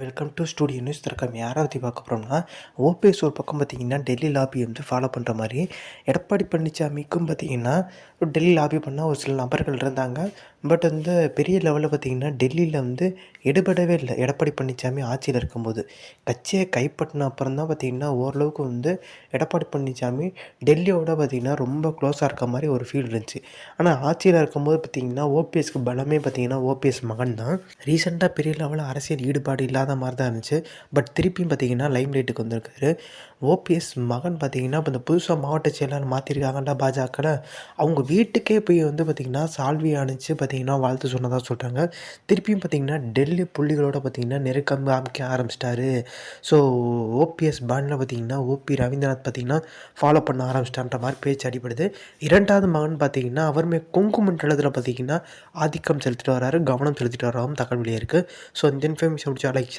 Welcome to studio news திறக்கம். யாரை பற்றி பார்க்க போகிறோம்னா, ஓபிஎஸ் ஒரு பக்கம் பார்த்தீங்கன்னா டெல்லி லாபி வந்து ஃபாலோ பண்ணுற மாதிரி, எடப்பாடி பழனிசாமிக்கும் பார்த்தீங்கன்னா டெல்லி லாபி பண்ண ஒரு சில நபர்கள் இருந்தாங்க. பட் வந்து பெரிய லெவலில் பார்த்தீங்கன்னா டெல்லியில் வந்து எடுபடவே இல்லை. எடப்பாடி பழனிசாமி ஆட்சியில் இருக்கும்போது கட்சியை கைப்பற்றின அப்புறம் தான் பார்த்தீங்கன்னா ஓரளவுக்கு வந்து எடப்பாடி பழனிசாமி டெல்லியோட பார்த்தீங்கன்னா ரொம்ப க்ளோஸாக இருக்க மாதிரி ஒரு ஃபீல் இருந்துச்சு. ஆனால் ஆட்சியில் இருக்கும்போது பார்த்தீங்கன்னா ஓபிஎஸ்க்கு பலமே பார்த்தீங்கன்னா ஓபிஎஸ் மகன் தான். ரீசெண்டாக பெரிய லெவலில் அரசியல் ஈடுபாடு இல்லாத மாதிரி தான் இருந்துச்சு. பட் திருப்பியும் பார்த்தீங்கன்னா லைம் லைட்டுக்கு வந்திருக்காரு. ஓபிஎஸ் மகன் பார்த்தீங்கன்னா இப்போ இந்த புதுசாக மாவட்ட செயலாளர் மாற்றிருக்காங்கல்ல பாஜகவில், அவங்க வீட்டுக்கே போய் வந்து பார்த்திங்கன்னா சால்வி அணிச்சு பார்த்திங்கன்னா வாழ்த்து சொன்னதாக சொல்கிறாங்க. திருப்பியும் பார்த்திங்கன்னா டெல்லி புள்ளிகளோட பார்த்திங்கன்னா நெருக்கம் காமிக்க ஆரம்பிச்சிட்டாரு. ஸோ ஓபிஎஸ் பேனில் பார்த்திங்கன்னா ஓபி ரவீந்திரநாத் பார்த்திங்கன்னா ஃபாலோ பண்ண ஆரம்பிச்சிட்டான்ற மாதிரி பேச்சு அடிப்படுது. இரண்டாவது மகன் பார்த்திங்கன்னா அவருமே கொங்கு மண்டலத்தில் பார்த்திங்கன்னா ஆதிக்கம் செலுத்திட்டு வராரு, கவனம் செலுத்திட்டு வராமல் தகவல் வெளியே இருக்குது. ஸோ இந்த இன்ஃபர்மேஷன் முடிச்சா லைக்